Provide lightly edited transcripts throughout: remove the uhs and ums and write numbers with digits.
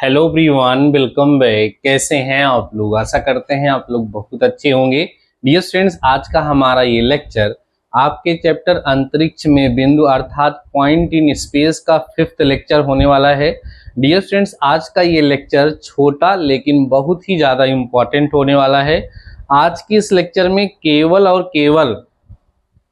Hello everyone, welcome back. कैसे हैं आप लोग? आशा करते हैं आप लोग बहुत अच्छे होंगे। डियर स्टूडेंट्स, आज का हमारा ये लेक्चर आपके चैप्टर अंतरिक्ष में बिंदु अर्थात पॉइंट इन स्पेस का 5th लेक्चर होने वाला है। डियर स्टूडेंट्स, आज का ये लेक्चर छोटा लेकिन बहुत ही ज़्यादा इम्पॉर्टेंट होने वाला है। आज की इस लेक्चर में केवल और केवल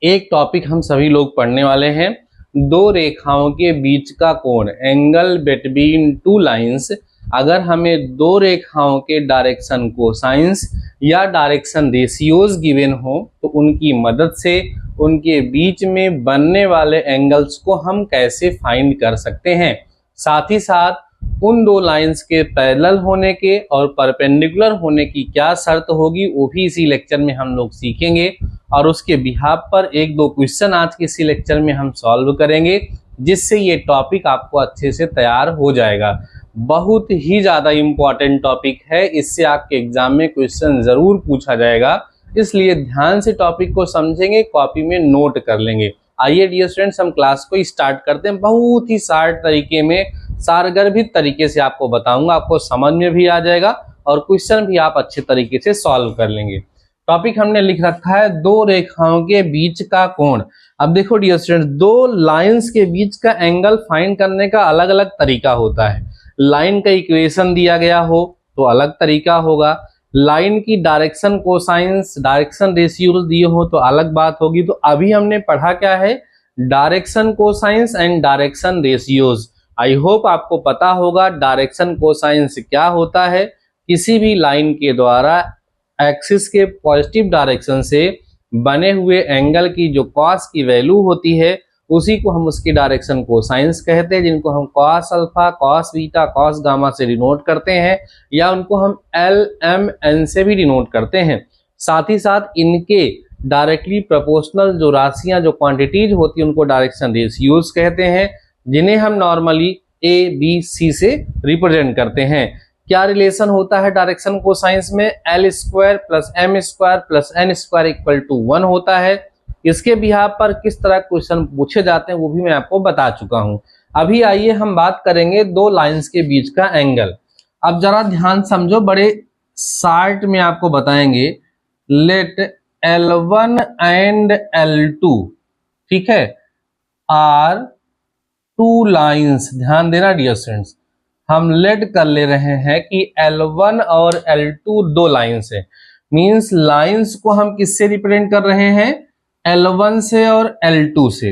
एक टॉपिक हम सभी लोग पढ़ने वाले हैं। दो रेखाओं के बीच का कोण, एंगल बिटवीन टू लाइंस। अगर हमें दो रेखाओं के डायरेक्शन कोसाइंस या डायरेक्शन रेशियोज गिवन हो तो उनकी मदद से उनके बीच में बनने वाले एंगल्स को हम कैसे फाइंड कर सकते हैं। साथ ही साथ उन दो लाइंस के पैरेलल होने के और परपेंडिकुलर होने की क्या शर्त होगी वो भी इसी लेक्चर में हम लोग सीखेंगे। और उसके बिहाफ पर एक दो क्वेश्चन आज के इसी लेक्चर में हम सॉल्व करेंगे, जिससे ये टॉपिक आपको अच्छे से तैयार हो जाएगा। बहुत ही ज़्यादा इम्पॉर्टेंट टॉपिक है, इससे आपके एग्जाम में क्वेश्चन ज़रूर पूछा जाएगा, इसलिए ध्यान से टॉपिक को समझेंगे, कॉपी में नोट कर लेंगे। आइए डियर स्टूडेंट्स, हम क्लास को स्टार्ट करते हैं। बहुत ही शार्ट तरीके में, सारगर्भित तरीके से आपको बताऊंगा, आपको समझ में भी आ जाएगा और क्वेश्चन भी आप अच्छे तरीके से सॉल्व कर लेंगे। टॉपिक हमने लिख रखा है दो रेखाओं के बीच का कोण। अब देखो डियर स्टूडेंट्स, दो लाइंस के बीच का एंगल फाइंड करने का अलग अलग तरीका होता है। लाइन का इक्वेशन दिया गया हो तो अलग तरीका होगा, लाइन की डायरेक्शन कोसाइंस, डायरेक्शन रेशियो दिए हो तो अलग बात होगी। तो अभी हमने पढ़ा क्या है, direction cosines and direction ratios. I hope आपको पता होगा डायरेक्शन कोसाइंस क्या होता है। किसी भी लाइन के द्वारा एक्सिस के पॉजिटिव डायरेक्शन से बने हुए एंगल की जो कॉस की वैल्यू होती है उसी को हम उसकी डायरेक्शन कोसाइंस कहते हैं, जिनको हम cos alpha, cos beta, cos gamma से डिनोट करते हैं, या उनको हम एल एम एन से भी डिनोट करते हैं। साथ ही साथ इनके डायरेक्टली प्रोपोर्शनल जो राशियां, जो क्वांटिटीज होती है, उनको डायरेक्शन रेशियोज कहते हैं, जिन्हें हम नॉर्मली ए बी सी से रिप्रेजेंट करते हैं। क्या रिलेशन होता है डायरेक्शन कोसाइंस में? L square plus M square plus N square equal to 1 होता है। इसके बिहाफ पर किस तरह क्वेश्चन पूछे जाते हैं वो भी मैं आपको बता चुका हूं। अभी आइए हम बात करेंगे दो लाइंस के बीच का एंगल। अब जरा ध्यान समझो, बड़े शार्ट में आपको बताएंगे। लेट L1 एंड L2, ठीक है, आर टू लाइंस। ध्यान देना डियर स्टूडेंट्स, हम लेट कर ले रहे हैं कि L1 और L2 दो लाइंस है। मींस लाइंस को हम किससे रिप्रेजेंट कर रहे हैं? L1 से और L2 से।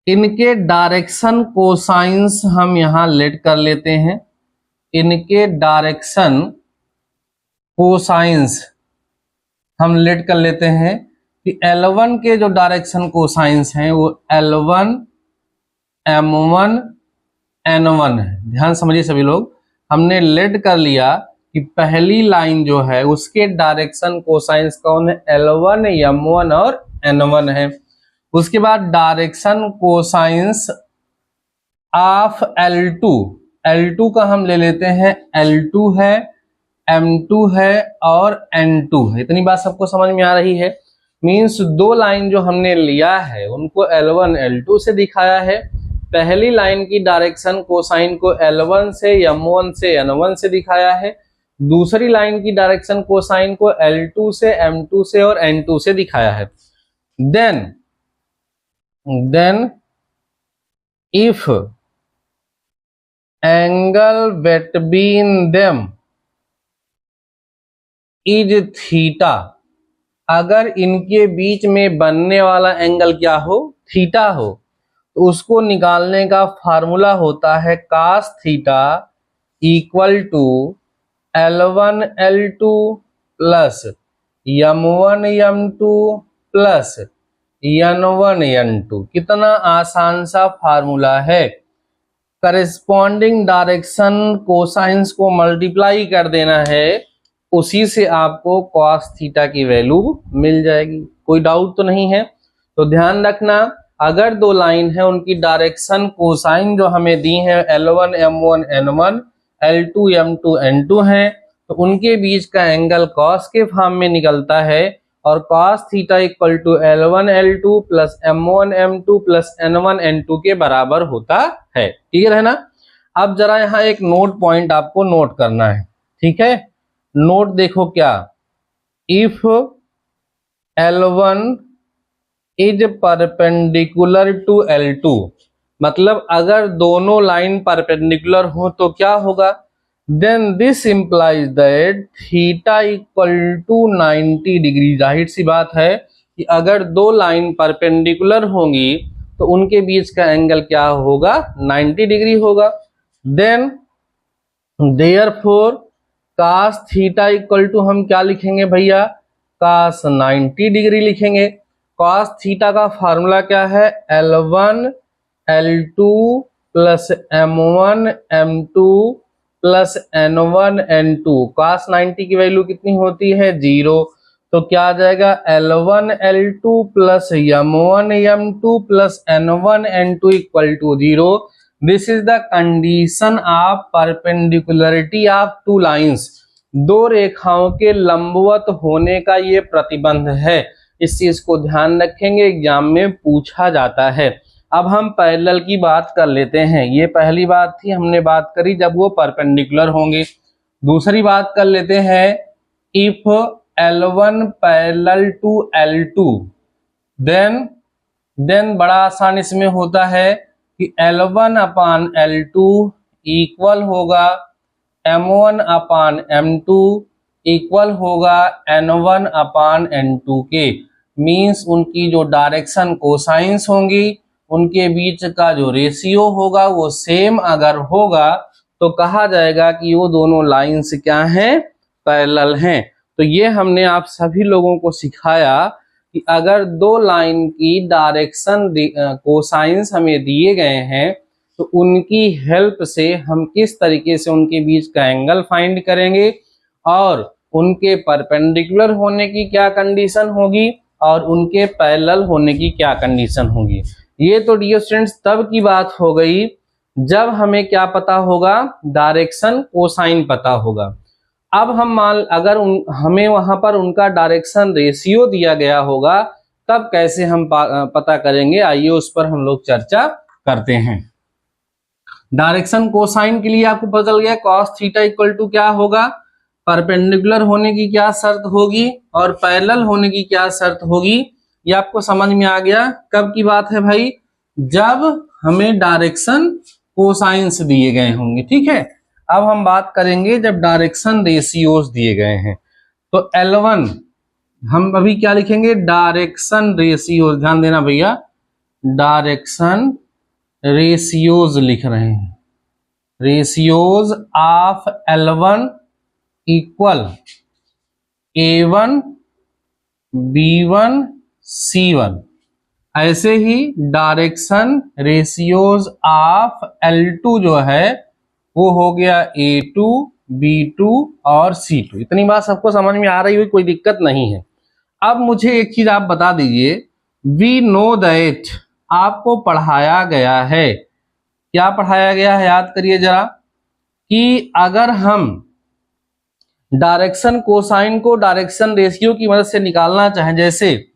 इनके डायरेक्शन कोसाइंस हम यहां लेट कर लेते हैं। इनके डायरेक्शन कोसाइंस हम लेट कर लेते हैं कि L1 के जो डायरेक्शन कोसाइंस हैं वो L1 M1 N1 है। ध्यान समझिए सभी लोग, हमने लेट कर लिया कि पहली लाइन जो है उसके डायरेक्शन कोसाइंस कौन है? L1 M1 और N1 है। उसके बाद डायरेक्शन कोसाइंस ऑफ L2 का हम ले लेते हैं, L2 है, M2 है और N2 है। इतनी बात सबको समझ में आ रही है? मींस दो लाइन जो हमने लिया है उनको L1 L2 से दिखाया है। पहली लाइन की डायरेक्शन कोसाइन को L1 से M1 से N1 से दिखाया है। दूसरी लाइन की डायरेक्शन कोसाइन को L2 से M2 से और N2 से दिखाया है। Then if angle between them is theta, अगर इनके बीच में बनने वाला एंगल क्या हो? थीटा हो, तो उसको निकालने का फार्मूला होता है cos theta equal to L1 L2 plus M1 M2 plus N1 N2। कितना आसान सा फार्मूला है। करेस्पॉन्डिंग डायरेक्शन कोसाइंस को मल्टीप्लाई कर देना है, उसी से आपको cos थीटा की वैल्यू मिल जाएगी। कोई डाउट तो नहीं है? तो ध्यान रखना, अगर दो लाइन है उनकी डायरेक्शन कोसाइन जो हमें दी है L1 M1 N1, L2 M2 N2 है, तो उनके बीच का एंगल cos के फॉर्म में निकलता है और cos theta equal to L1 L2 plus M1 M2 plus N1 N2 के बराबर होता है। क्लियर है ना? अब जरा यहाँ एक नोट पॉइंट आपको नोट करना है, ठीक है। नोट देखो क्या, if L1 is perpendicular to L2, मतलब अगर दोनों लाइन परपेंडिकुलर हो तो क्या होगा, then this implies that theta equal to 90 degree. जाहिर सी बात है कि अगर दो लाइन परपेंडिकुलर होंगी तो उनके बीच का एंगल क्या होगा, 90 डिग्री होगा। Then therefore cos theta equal to हम क्या लिखेंगे भैया, cos 90 डिग्री लिखेंगे। cos थीटा का फार्मूला क्या है, L1 L2 plus M1 M2 plus N1 N2। cos 90 की वैल्यू कितनी होती है, 0। तो क्या आ जाएगा, L1 L2 plus M1 M2 plus N1 N2 equal to 0। This is the condition of perpendicularity of two lines. दो रेखाओं के लंबवत होने का ये प्रतिबंध है। इस चीज को ध्यान रखेंगे, एग्जाम में पूछा जाता है। अब हम पैरेलल की बात कर लेते हैं। ये पहली बात थी, हमने बात करी जब वो परपेंडिकुलर होंगे। दूसरी बात कर लेते हैं, if L1 parallel to L2, then बड़ा आसान इसमें होता है कि L1 अपान L2 इक्वल होगा M1 अपान M2 इक्वल होगा N1 अपान N2 के। मीन्स उनकी जो डायरेक्शन कोसाइंस होंगी, उनके बीच का जो रेशियो होगा वो सेम अगर होगा तो कहा जाएगा कि वो दोनों लाइंस क्या हैं, पैरेलल हैं। तो ये हमने आप सभी लोगों को सिखाया कि अगर दो लाइन की डायरेक्शन कोसाइंस हमें दिए गए हैं तो उनकी हेल्प से हम किस तरीके से उनके बीच का एंगल फाइंड करेंगे और उनके परपेंडिकुलर होने की क्या कंडीशन होगी और उनके पैरेलल होने की क्या कंडीशन होगी। ये तो डियर स्टूडेंट्स तब की बात हो गई जब हमें क्या पता होगा, डायरेक्शन कोसाइन पता होगा। अब हम मान अगर हमें वहां पर उनका डायरेक्शन रेशियो दिया गया होगा तब कैसे हम पता करेंगे, आइए उस पर हम लोग चर्चा करते हैं। डायरेक्शन कोसाइन के लिए आपको पता चल गया, cos थीटा इक्वल टू क्या होगा, परपेंडिकुलर होने की क्या शर्त होगी और पैरेलल होने की क्या शर्त होगी। ये आपको समझ में आ गया। कब की बात है भाई, जब हमें डायरेक्शन कोसाइंस दिए गए होंगे, ठीक है। अब हम बात करेंगे जब डायरेक्शन रेशियोज दिए गए हैं। तो L1 हम अभी क्या लिखेंगे, डायरेक्शन रेशियोज, ध्यान देना भैया, डायरेक्शन रेशियोज लिख रहे हैं। Ratios of L1 equal A1 B1 C1। ऐसे ही डायरेक्शन रेशियोज ऑफ L2 जो है वो हो गया A2 B2 और C2। इतनी बात सबको समझ में आ रही हुई, कोई दिक्कत नहीं है। अब मुझे एक चीज आप बता दीजिए, वी नो दैट, आपको पढ़ाया गया है, क्या पढ़ाया गया है याद करिए जरा, कि अगर हम डायरेक्शन कोसाइन को डायरेक्शन रेशियो की मदद से निकालना चाहें, जैसे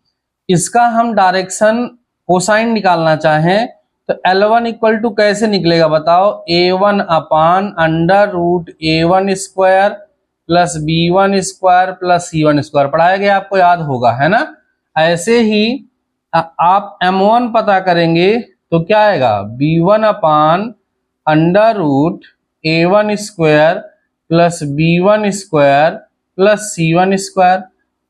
इसका हम डायरेक्शन कोसाइन निकालना चाहें तो L1 इक्वल टू कैसे निकलेगा बताओ, A1 upon under root A1 square plus B1 square plus C1 square, पढ़ाया गया आपको, याद होगा, है ना। ऐसे ही आप M1 पता करेंगे तो क्या आएगा, B1 upon under root A1 square plus B1 square plus C1 square.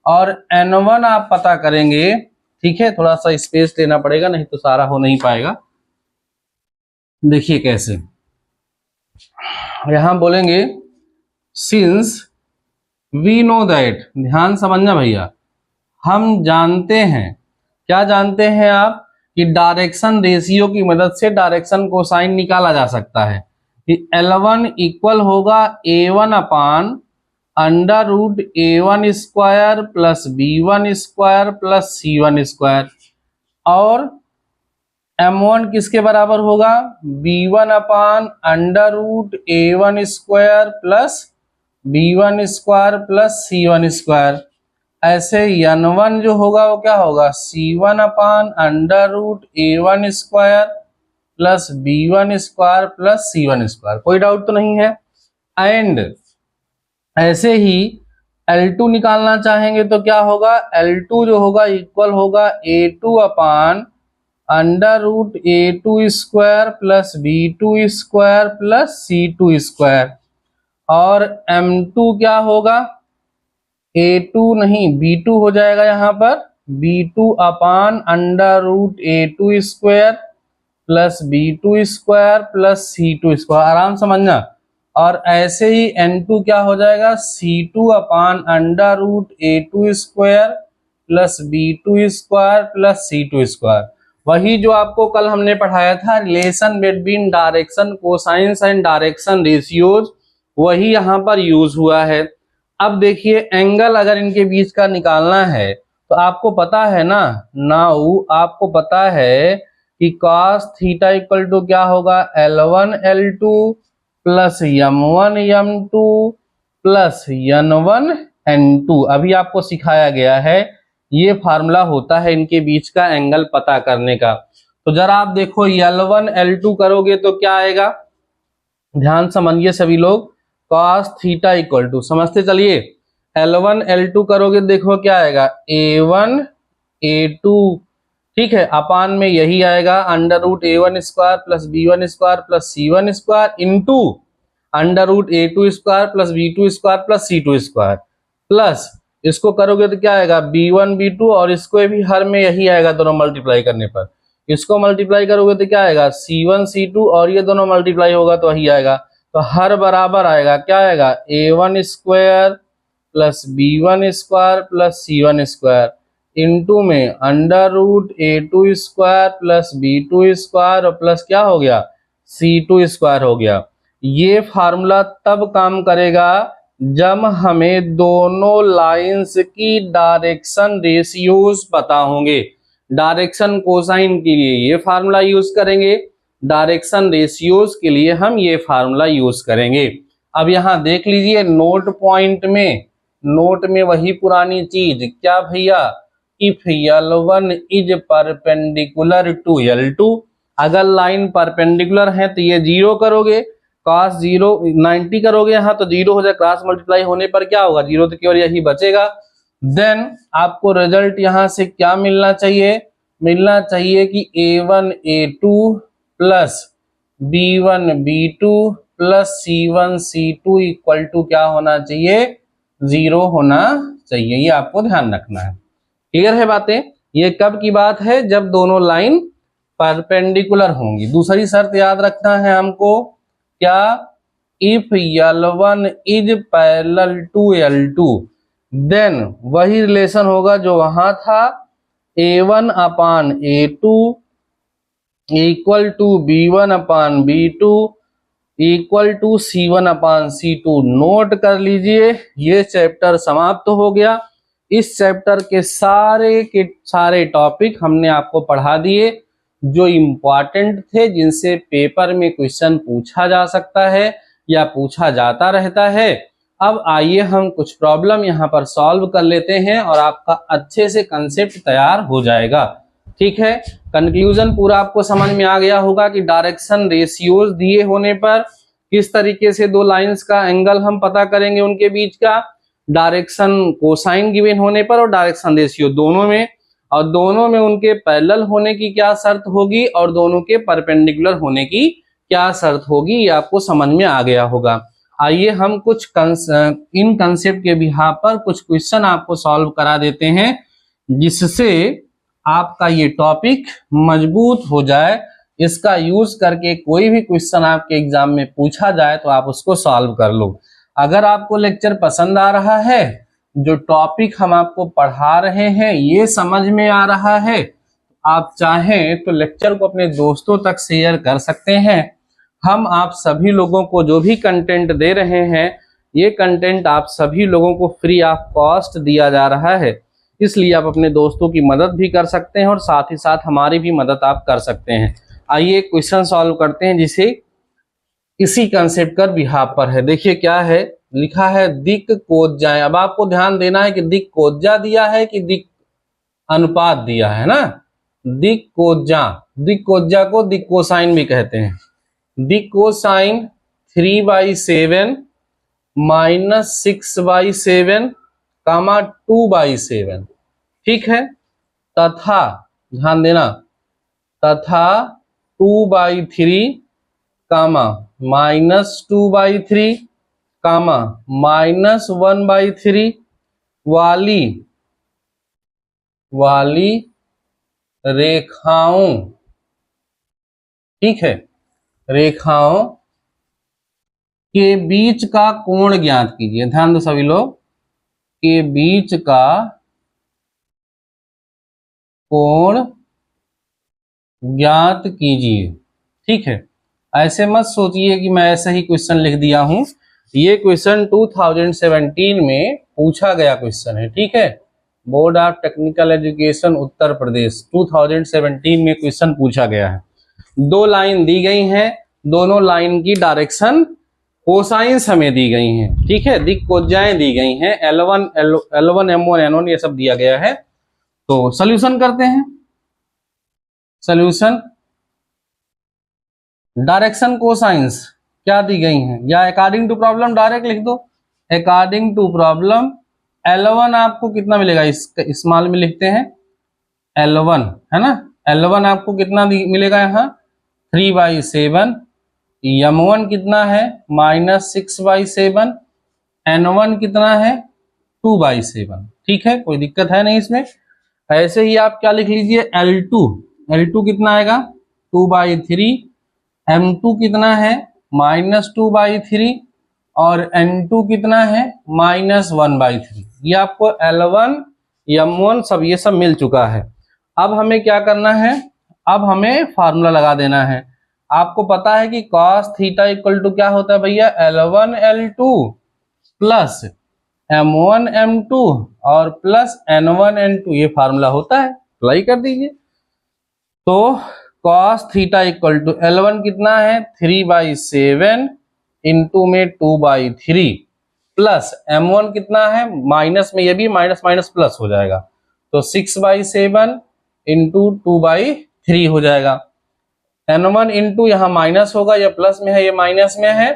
और N1 आप पता करेंगे, ठीक है, थोड़ा सा स्पेस लेना पड़ेगा नहीं तो सारा हो नहीं पाएगा। देखिए कैसे, यहां बोलेंगे सिंस वी नो दैट, ध्यान समझना भैया, हम जानते हैं, क्या जानते हैं आप, कि डायरेक्शन रेशियो की मदद से डायरेक्शन कोसाइन निकाला जा सकता है कि L1 इक्वल होगा A1 upon under root A1 square plus B1 square plus C1 square. और M1 किसके बराबर होगा, B1 upon under root A1 square plus B1 square plus C1 square. ऐसे N1 जो होगा वो क्या होगा, C1 upon under root A1 square plus b1 square plus c1 square. कोई डाउट तो नहीं है। एंड ऐसे ही L2 निकालना चाहेंगे तो क्या होगा, L2 जो होगा इक्वल होगा A2 upon under root A2 square plus B2 square plus C2 square. और M2 क्या होगा, A2 नहीं B2 हो जाएगा यहाँ पर, B2 upon under root A2 square plus B2 square plus C2 square. आराम समझना। और ऐसे ही N2 क्या हो जाएगा, C2 upon under root A2 square plus B2 square plus C2 square. वही जो आपको कल हमने पढ़ाया था, relation between direction cosines and direction ratios, वही यहाँ पर यूज हुआ है। अब देखिए एंगल अगर इनके बीच का निकालना है तो आपको पता है ना, नाउ आपको पता है कि cos थीटा इक्वल टू क्या होगा, L1 L2 plus M1 M2 plus N1 N2। अभी आपको सिखाया गया है, ये फार्मूला होता है इनके बीच का एंगल पता करने का। तो जरा आप देखो L1 L2 करोगे तो क्या आएगा, ध्यान समझिए सभी लोग। cos थीटा इक्वल टू, समझते चलिए, L1 L2 करोगे देखो क्या आएगा, A1 A2, ठीक है, अपान में यही आएगा under root A1 square plus B1 square plus C1 square into under root A2 square plus B2 square plus C2 square, plus इसको करोगे तो क्या आएगा B1 B2, और इसको भी हर में यही आएगा दोनों मल्टीप्लाई करने पर। इसको मल्टीप्लाई करोगे तो क्या आएगा C1 C2, और ये दोनों मल्टीप्लाई होगा तो वही आएगा। तो हर बराबर आएगा, क्या आएगा A1 square plus B1 square plus C1 square into में under root A2 square plus B2 square और प्लस क्या हो गया C2 स्क्वायर हो गया। ये फार्मूला तब काम करेगा जब हमें दोनों लाइंस की डायरेक्शन रेशियोज पता होंगे। डायरेक्शन कोसाइन के लिए ये फार्मूला यूज करेंगे, डायरेक्शन रेशियोज के लिए हम ये फार्मूला यूज करेंगे। अब यहां देख लीजिए नोट पॉइंट में, नोट में वही पुरानी चीज, क्या भैया, if L1 is perpendicular to L2, अगर लाइन परपेंडिकुलर है तो ये 0 करोगे, cos 0 90 करोगे यहाँ तो 0 हो जाए, क्रॉस मल्टीप्लाई होने पर क्या होगा 0, तो केवल यही बचेगा। देन आपको रिजल्ट यहाँ से क्या मिलना चाहिए, मिलना चाहिए कि A1 A2 plus B1 B2 plus C1 C2 equal to क्या होना चाहिए, 0 होना चाहिए। ये आपको ध्यान रखना है। क्लियर है बातें। ये कब की बात है, जब दोनों लाइन परपेंडिकुलर होंगी। दूसरी शर्त याद रखना है हमको, क्या, if L1 is parallel to L2, then वही रिलेशन होगा जो वहां था, A1 upon A2 equal to B1 upon B2 equal to C1 upon C2। Note कर लीजिए, ये चैप्टर समाप्त हो गया। इस चैप्टर के सारे टॉपिक हमने आपको पढ़ा दिए जो इम्पॉर्टेंट थे, जिनसे पेपर में क्वेश्चन पूछा जा सकता है या पूछा जाता रहता है। अब आइए हम कुछ प्रॉब्लम यहाँ पर सॉल्व कर लेते हैं और आपका अच्छे से कंसेप्ट तैयार हो जाएगा। ठीक है, कंक्लूजन पूरा आपको समझ में आ गया होगा कि डायरेक्शन रेशियोज दिए होने पर किस तरीके से दो लाइंस का एंगल हम पता करेंगे उनके बीच का, डायरेक्शन कोसाइन गिवन होने पर और डायरेक्शन रेशियो दोनों में, और दोनों में उनके पैरेलल होने की क्या शर्त होगी और दोनों के परपेंडिकुलर होने की क्या शर्त होगी, ये आपको समझ में आ गया होगा। आइए हम कुछ इन कंसेप्ट के बिहाफ पर कुछ क्वेश्चन आपको सॉल्व करा देते हैं, जिससे आपका ये टॉपिक मजबूत हो जाए। इसका यूज करके कोई भी क्वेश्चन आपके एग्जाम में पूछा जाए तो आप उसको सॉल्व कर लो। अगर आपको लेक्चर पसंद आ रहा है, जो टॉपिक हम आपको पढ़ा रहे हैं ये समझ में आ रहा है, आप चाहें तो लेक्चर को अपने दोस्तों तक शेयर कर सकते हैं। हम आप सभी लोगों को जो भी कंटेंट दे रहे हैं, ये कंटेंट आप सभी लोगों को फ्री ऑफ कॉस्ट दिया जा रहा है, इसलिए आप अपने दोस्तों की मदद भी कर सकते हैं और साथ ही साथ हमारी भी मदद आप कर सकते हैं। आइए क्वेश्चन सॉल्व करते हैं जिसे इसी कंसेप्ट का बिहाफ पर है। देखिए क्या है, लिखा है दिक् कोज्जाएं। अब आपको ध्यान देना है कि दिक् कोज्जा दिया है कि दिक् अनुपात दिया है ना। दिक्कोजा, दिक्कोजा को दिक्कोसाइन भी कहते हैं। दिक्कोसाइन 3/7 माइनस 6/7 कामा 2/7, ठीक है। तथा ध्यान देना, तथा 2/3 कामा -2/3 कामा -1/3 वाली रेखाओं, ठीक है, रेखाओं के बीच का कोण ज्ञात कीजिए। ध्यान दो सभी लोग, के बीच का कोण ज्ञात कीजिए, ठीक है। ऐसे मत सोचिए कि मैं ऐसा ही क्वेश्चन लिख दिया हूं, ये क्वेश्चन 2017 में पूछा गया क्वेश्चन है, ठीक है। Board of technical education Uttar Pradesh 2017 में क्वेश्चन पूछा गया है। दो लाइन दी गई हैं, दोनों लाइन की डायरेक्शन कोसाइंस हमें दी गई हैं, ठीक है, दिक्कोजाएं दी गई हैं, L1 M1 N1 ये सब दिया गया है। तो सॉल्यूशन करते हैं। सॉल्यूशन, डायरेक्शन कोसाइंस क्या दी गई हैं, या अकॉर्डिंग टू प्रॉब्लम डायरेक्ट लिख दो। अकॉर्डिंग टू प्रॉब्लम L1 आपको कितना मिलेगा, स्मॉल में लिखते हैं L1, है ना। L1 आपको कितना मिलेगा यहाँ 3/7, M1 कितना है -6/7, N1 कितना है 2/7, ठीक है, कोई दिक्कत है नहीं इसमें। ऐसे ही आप क्या लिख लीजिए L2 कितना आएगा 2/3, M2 कितना है -2/3 और N2 कितना है -1/3। ये आपको L1 M1 सब ये सब मिल चुका है। अब हमें क्या करना है, अब हमें फार्मूला लगा देना है। आपको पता है कि cos थीटा इक्वल टू क्या होता है भैया, L1 L2 plus M1 M2 और प्लस N1 N2, ये फार्मूला होता है, अप्लाई कर दीजिए। तो cos theta equal to L1 कितना है 3/7 इंटू में 2/3 प्लस M1 कितना है, माइनस में ये भी माइनस माइनस प्लस हो जाएगा, तो 6/7 इंटू 2/3 हो जाएगा। N1 इंटू यहाँ माइनस होगा, या प्लस में है ये माइनस में है,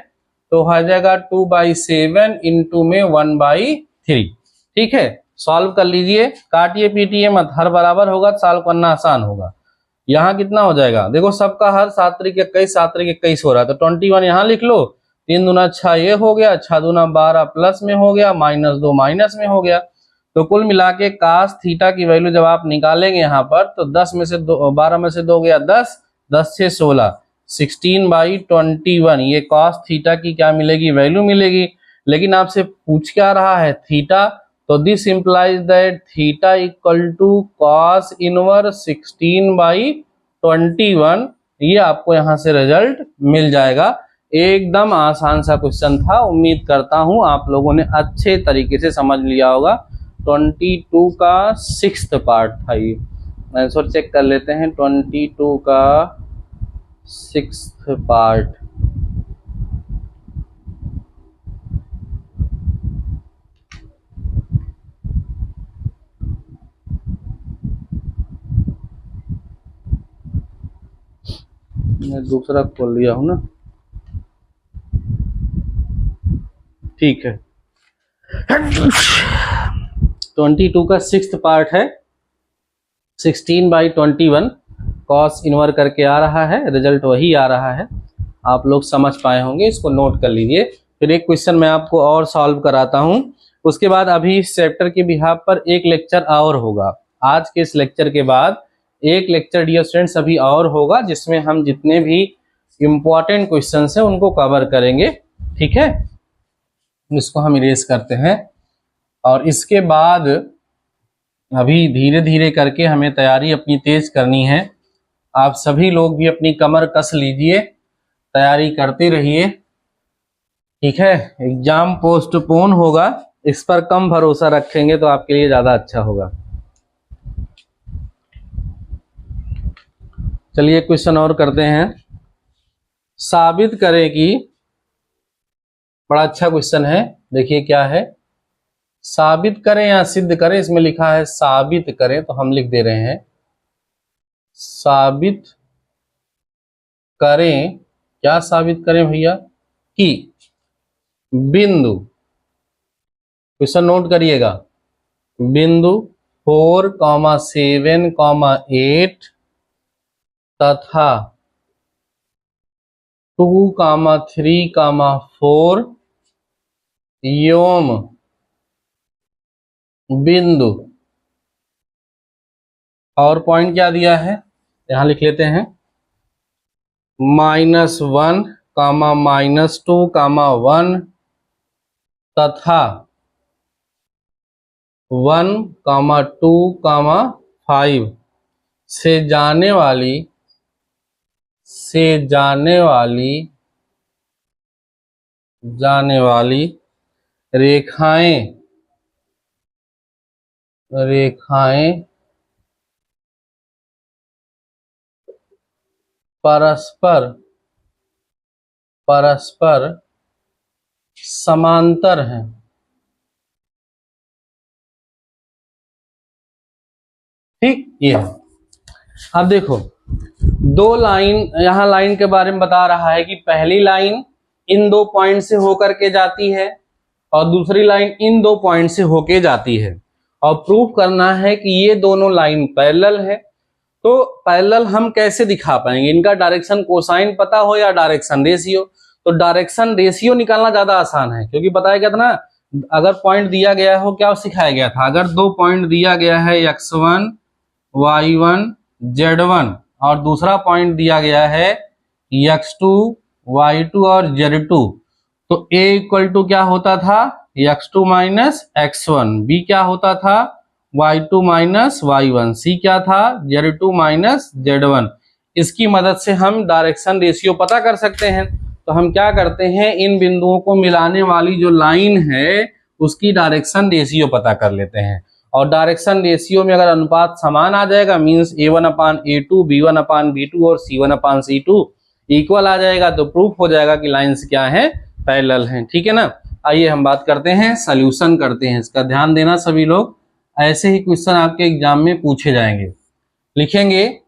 तो हो जाएगा 2/7 इंटू में 1/3, ठीक है। सॉल्व कर लीजिए, काटिए पीटिए मत, हर बराबर होगा, सॉल्व करना आसान होगा। यहाँ कितना हो जाएगा, देखो सबका हर 7 × 21 7 × 21 हो रहा है, तो 21 यहाँ लिख लो, 3 दूना 6 ये हो गया, 6 दूना 12 प्लस में हो गया, -2 माइनस में हो गया। तो कुल मिला के cos थीटा की वैल्यू जब आप निकालेंगे यहाँ पर, तो 10 में से 2 12 में से 2 गया 10, 10 से 16 16/21, ये cos थीटा की क्या मिलेगी, वैल्यू मिलेगी। लेकिन आपसे पूछ क्या रहा है थीटा, तो this implies that theta equal to cos inverse 16/21, ये आपको यहाँ से रिजल्ट मिल जाएगा। एकदम आसान सा क्वेश्चन था, उम्मीद करता हूँ आप लोगों ने अच्छे तरीके से समझ लिया होगा। 22 का 6th पार्ट था ये, आंसर चेक कर लेते हैं। 22 का 6th पार्ट, मैं दूसरा खोल लिया हूं ना, ठीक है। 22 का 6th पार्ट है, 16/21 cos इनवर्स करके आ रहा है, रिजल्ट वही आ रहा है, आप लोग समझ पाए होंगे, इसको नोट कर लीजिए। फिर एक क्वेश्चन मैं आपको और सॉल्व कराता हूं, उसके बाद अभी इस चैप्टर के बिहाफ पर एक लेक्चर और होगा। आज के इस लेक्चर के बाद एक लेक्चर डियर स्टूडेंट्स अभी और होगा, जिसमें हम जितने भी इम्पोर्टेंट क्वेश्चन हैं उनको कवर करेंगे, ठीक है। इसको हम इरेज करते हैं, और इसके बाद अभी धीरे धीरे करके हमें तैयारी अपनी तेज करनी है। आप सभी लोग भी अपनी कमर कस लीजिए, तैयारी करते रहिए, ठीक है। एग्जाम पोस्टपोन होगा, इस पर कम भरोसा रखेंगे तो आपके लिए ज्यादा अच्छा होगा। चलिए क्वेश्चन और करते हैं। साबित करें कि, बड़ा अच्छा क्वेश्चन है, देखिए क्या है, साबित करें या सिद्ध करें, इसमें लिखा है साबित करें, तो हम लिख दे रहे हैं साबित करें, क्या साबित करें भैया, कि बिंदु, क्वेश्चन नोट करिएगा, बिंदु 4,7,8 तथा 2,3,4 योम बिंदु, और पॉइंट क्या दिया है यहां लिख लेते हैं, -1, -2, 1 तथा 1, 2, 5 से जाने वाली रेखाएं परस्पर समांतर हैं। ठीक, ये है। अब देखो दो लाइन, यहां लाइन के बारे में बता रहा है कि पहली लाइन इन दो पॉइंट से होकर के जाती है और दूसरी लाइन इन दो पॉइंट से होके जाती है, और प्रूफ करना है कि ये दोनों लाइन पैरेलल है। तो पैरेलल हम कैसे दिखा पाएंगे, इनका डायरेक्शन कोसाइन पता हो या डायरेक्शन रेशियो, तो डायरेक्शन रेशियो निकालना ज्यादा आसान है, क्योंकि बताया गया था ना, अगर पॉइंट दिया गया हो, क्या सिखाया गया था, अगर दो पॉइंट दिया गया है x1 y1 z1 और दूसरा पॉइंट दिया गया है x2 y2 और z2, तो a इक्वल टू क्या होता था, x2 माइनस x1, b क्या होता था y2 माइनस y1, c क्या था z2 माइनस z1। इसकी मदद से हम डायरेक्शन रेशियो पता कर सकते हैं। तो हम क्या करते हैं, इन बिंदुओं को मिलाने वाली जो लाइन है उसकी डायरेक्शन रेशियो पता कर लेते हैं, और डायरेक्शन रेशियो में अगर अनुपात समान आ जाएगा, मींस a1/a2, b1/b2 और c1/c2 इक्वल आ जाएगा, तो प्रूफ हो जाएगा कि लाइंस क्या है, पैरेलल हैं। ठीक है ना। आइए हम बात करते हैं, सॉल्यूशन करते हैं इसका। ध्यान देना सभी लोग, ऐसे ही क्वेश्चन आपके एग्जाम में पूछे जाएंगे। लिखेंगे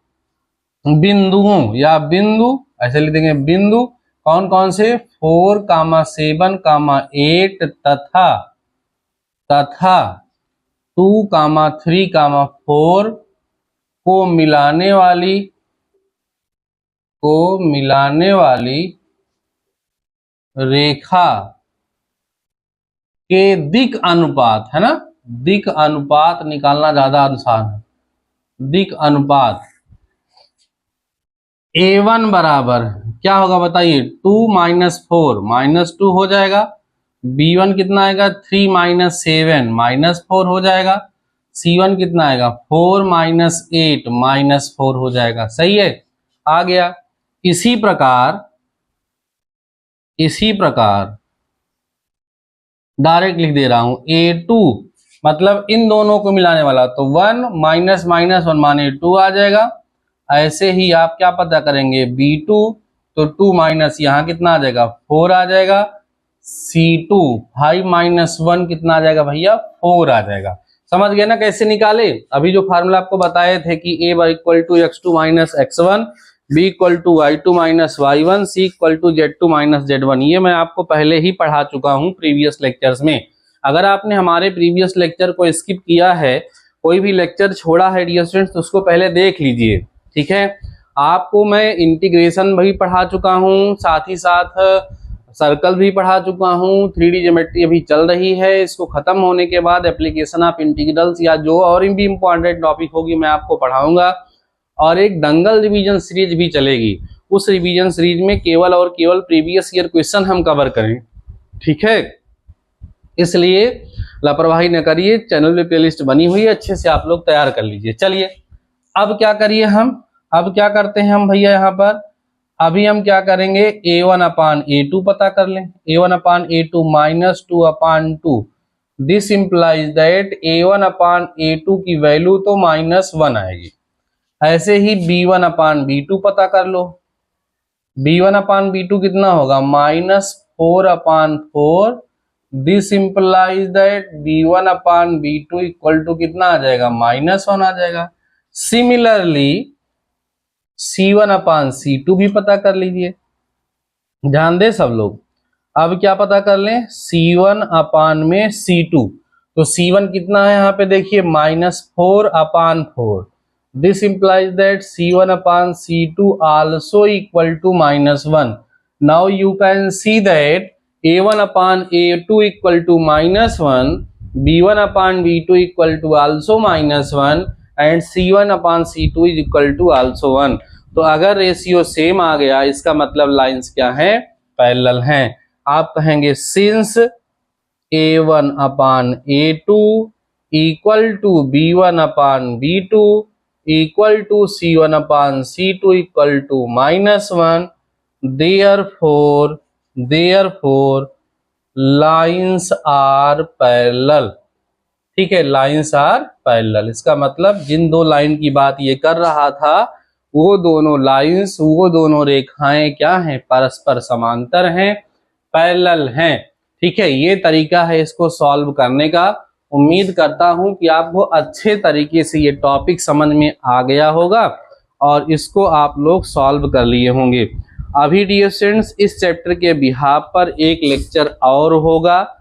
बिंदुओं या बिंदु, ऐसे लिख देंगे बिंदु कौन कौन से, 4, 7, 8 तथा 2, 3, 4 को मिलाने वाली रेखा के दिक अनुपात, है ना, दिक अनुपात निकालना ज्यादा आसान है। दिक अनुपात A1 बराबर क्या होगा बताइए, 2 - 4 -2 हो जाएगा, B1 कितना आएगा 3 - 7 -4 हो जाएगा, C1 कितना आएगा 4 - 8 -4 हो जाएगा। सही है, आ गया। इसी प्रकार डायरेक्ट लिख दे रहा हूं, A2 मतलब इन दोनों को मिलाने वाला, तो 1 - -1 माने 2 आ जाएगा। ऐसे ही आप क्या पता करेंगे, B2 तो 2 माइनस यहाँ कितना आ जाएगा 4 आ जाएगा, C2 5 - 1 कितना आ जाएगा भैया 4 आ जाएगा। समझ गए ना कैसे निकाले। अभी जो फार्मूला आपको बताए थे कि A equal to x2 minus x1, B equal to y2 minus y1, C equal to z2 minus z1, ये मैं आपको पहले ही पढ़ा चुका हूँ प्रीवियस लेक्चर्स में। अगर आपने हमारे प्रीवियस लेक्चर को स्किप किया है, कोई भी लेक्चर छोड़ा है डियर स्टूडेंट्स, तो उसको पहले देख लीजिए। ठीक है, आपको मैं इंटीग्रेशन भी पढ़ा चुका हूँ, साथ ही साथ सर्कल भी पढ़ा चुका हूँ, 3D ज्योमेट्री अभी चल रही है, इसको खत्म होने के बाद एप्लीकेशन ऑफ इंटीग्रल्स या जो और भी इंपॉर्टेंट टॉपिक होगी मैं आपको पढ़ाऊंगा, और एक दंगल रिवीजन सीरीज भी चलेगी। उस रिवीजन सीरीज में केवल और केवल प्रीवियस ईयर क्वेश्चन हम कवर करें। ठीक है, इसलिए लापरवाही न करिए, चैनल पे प्लेलिस्ट बनी हुई है, अच्छे से आप लोग तैयार कर लीजिए। चलिए अब क्या करिए अब क्या करते हैं हम भैया, यहाँ पर अभी हम क्या करेंगे, A1/A2 पता कर लें। A1/A2 -2/2, this implies that A1/A2 की वैल्यू तो -1 आएगी। ऐसे ही B1/B2 पता कर लो, B1/B2 कितना होगा -4/4, this implies that B1/B2 equal to कितना आ जाएगा -1 आ जाएगा। सिमिलरली C1 अपान C2 भी पता कर लीजिए, ध्यान दे सब लोग। अब क्या पता कर लें, C1 अपान में C2, तो C1 कितना है यहाँ पे देखिए -4 upon 4। This implies that C1 upon C2 also equal to -1। Now you can see that A1 upon A2 equal to -1, B1 upon B2 equal to also -1 and C1 upon C2 is equal to also 1। तो अगर ratio same आ गया, इसका मतलब lines क्या है, parallel हैं। आप कहेंगे since A1 upon A2 equal to B1 upon B2 equal to C1 upon C2 equal to -1, therefore lines are parallel. ठीक है, लाइंस आर पैरेलल, इसका मतलब जिन दो लाइन की बात ये कर रहा था वो दोनों लाइंस, वो दोनों रेखाएं क्या हैं, परस्पर समांतर हैं, पैरेलल हैं। ठीक है, ये तरीका है इसको सॉल्व करने का। उम्मीद करता हूं कि आपको अच्छे तरीके से ये टॉपिक समझ में आ गया होगा और इसको आप लोग सॉल्व कर लिए होंगे। अभी डियर स्टूडेंट्स, इस चैप्टर के बिहाफ पर एक लेक्चर और होगा।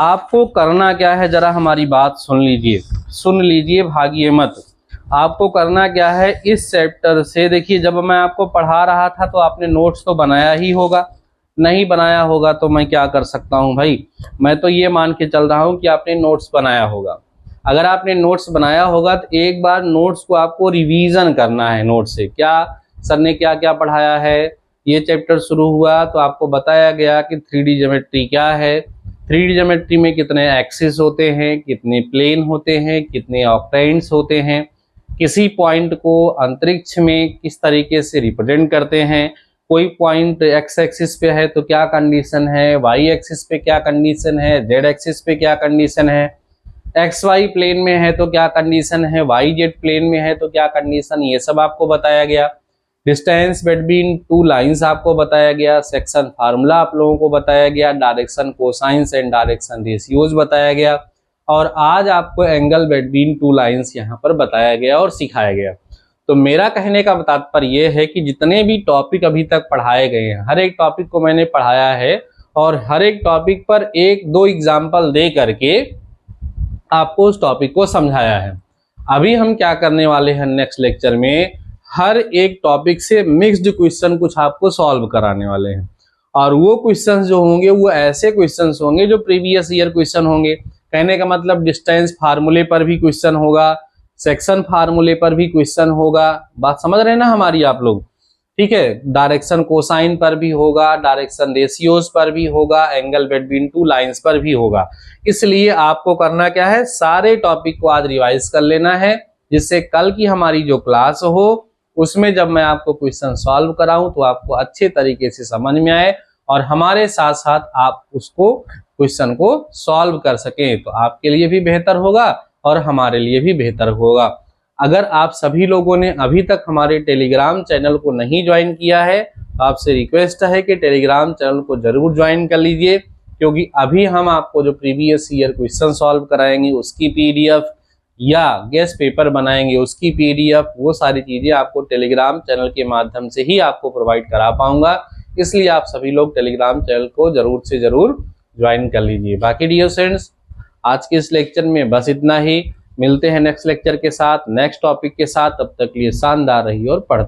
आपको करना क्या है, जरा हमारी बात सुन लीजिए, भागिए मत। आपको करना क्या है, इस चैप्टर से देखिए, जब मैं आपको पढ़ा रहा था तो आपने नोट्स तो बनाया ही होगा, नहीं बनाया होगा तो मैं क्या कर सकता हूं भाई, मैं तो ये मान के चल रहा हूं कि आपने नोट्स बनाया होगा। अगर आपने नोट्स बनाया होगा तो एक बार नोट्स को आपको रिवीजन करना है। नोट्स से क्या सर ने क्या क्या पढ़ाया है, ये चैप्टर शुरू हुआ तो आपको बताया गया कि 3D ज्योमेट्री क्या है, 3D ज्योमेट्री में कितने एक्सिस होते हैं, कितने प्लेन होते हैं, कितने ऑक्टेंट्स होते हैं, किसी पॉइंट को अंतरिक्ष में किस तरीके से रिप्रेजेंट करते हैं, कोई पॉइंट एक्स एक्सिस पे है तो क्या कंडीशन है, वाई एक्सिस पे क्या कंडीशन है, जेड एक्सिस पे क्या कंडीशन है, एक्स वाई प्लेन में है तो क्या कंडीशन है, वाई जेड प्लेन में है तो क्या कंडीशन, ये सब आपको बताया गया। डिस्टेंस बिटवीन टू लाइंस आपको बताया गया, सेक्शन फार्मूला आप लोगों को बताया गया, direction cosines and direction ratios बताया गया, और आज आपको एंगल बिटवीन टू लाइंस यहाँ पर बताया गया और सिखाया गया। तो मेरा कहने का तात्पर्य यह है कि जितने भी टॉपिक अभी तक पढ़ाए गए हैं, हर एक टॉपिक को मैंने पढ़ाया है और हर एक टॉपिक पर एक दो एग्जाम्पल दे करके आपको उस टॉपिक को समझाया है। अभी हम क्या करने वाले हैं, नेक्स्ट लेक्चर में हर एक टॉपिक से मिक्स्ड क्वेश्चन कुछ आपको सॉल्व कराने वाले हैं, और वो क्वेश्चंस जो होंगे वो ऐसे क्वेश्चंस होंगे जो प्रीवियस ईयर क्वेश्चन होंगे। कहने का मतलब डिस्टेंस फार्मूले पर भी क्वेश्चन होगा, सेक्शन फार्मूले पर भी क्वेश्चन होगा, बात समझ रहे हैं ना हमारी आप लोग। ठीक है, डायरेक्शन कोसाइन पर भी होगा, डायरेक्शन रेशियोज पर भी होगा, एंगल बिटवीन टू लाइंस पर भी होगा। इसलिए आपको करना क्या है, सारे टॉपिक को आज रिवाइज कर लेना है, जिससे कल की हमारी जो क्लास हो उसमें जब मैं आपको क्वेश्चन सॉल्व कराऊं तो आपको अच्छे तरीके से समझ में आए और हमारे साथ साथ आप उसको क्वेश्चन को सॉल्व कर सकें, तो आपके लिए भी बेहतर होगा और हमारे लिए भी बेहतर होगा। अगर आप सभी लोगों ने अभी तक हमारे टेलीग्राम चैनल को नहीं ज्वाइन किया है तो आपसे रिक्वेस्ट है कि टेलीग्राम चैनल को जरूर ज्वाइन कर लीजिए, क्योंकि अभी हम आपको जो प्रीवियस ईयर क्वेश्चन सॉल्व कराएंगे उसकी पीडीएफ या गेस्ट पेपर बनाएंगे उसकी पीडीएफ, वो सारी चीजें आपको टेलीग्राम चैनल के माध्यम से ही आपको प्रोवाइड करा पाऊंगा। इसलिए आप सभी लोग टेलीग्राम चैनल को जरूर से जरूर ज्वाइन कर लीजिए। बाकी डियर स्टूडेंट्स, आज के इस लेक्चर में बस इतना ही। मिलते हैं नेक्स्ट लेक्चर के साथ, नेक्स्ट टॉपिक के साथ। तब तक के लिए शानदार रहिए और पढ़ते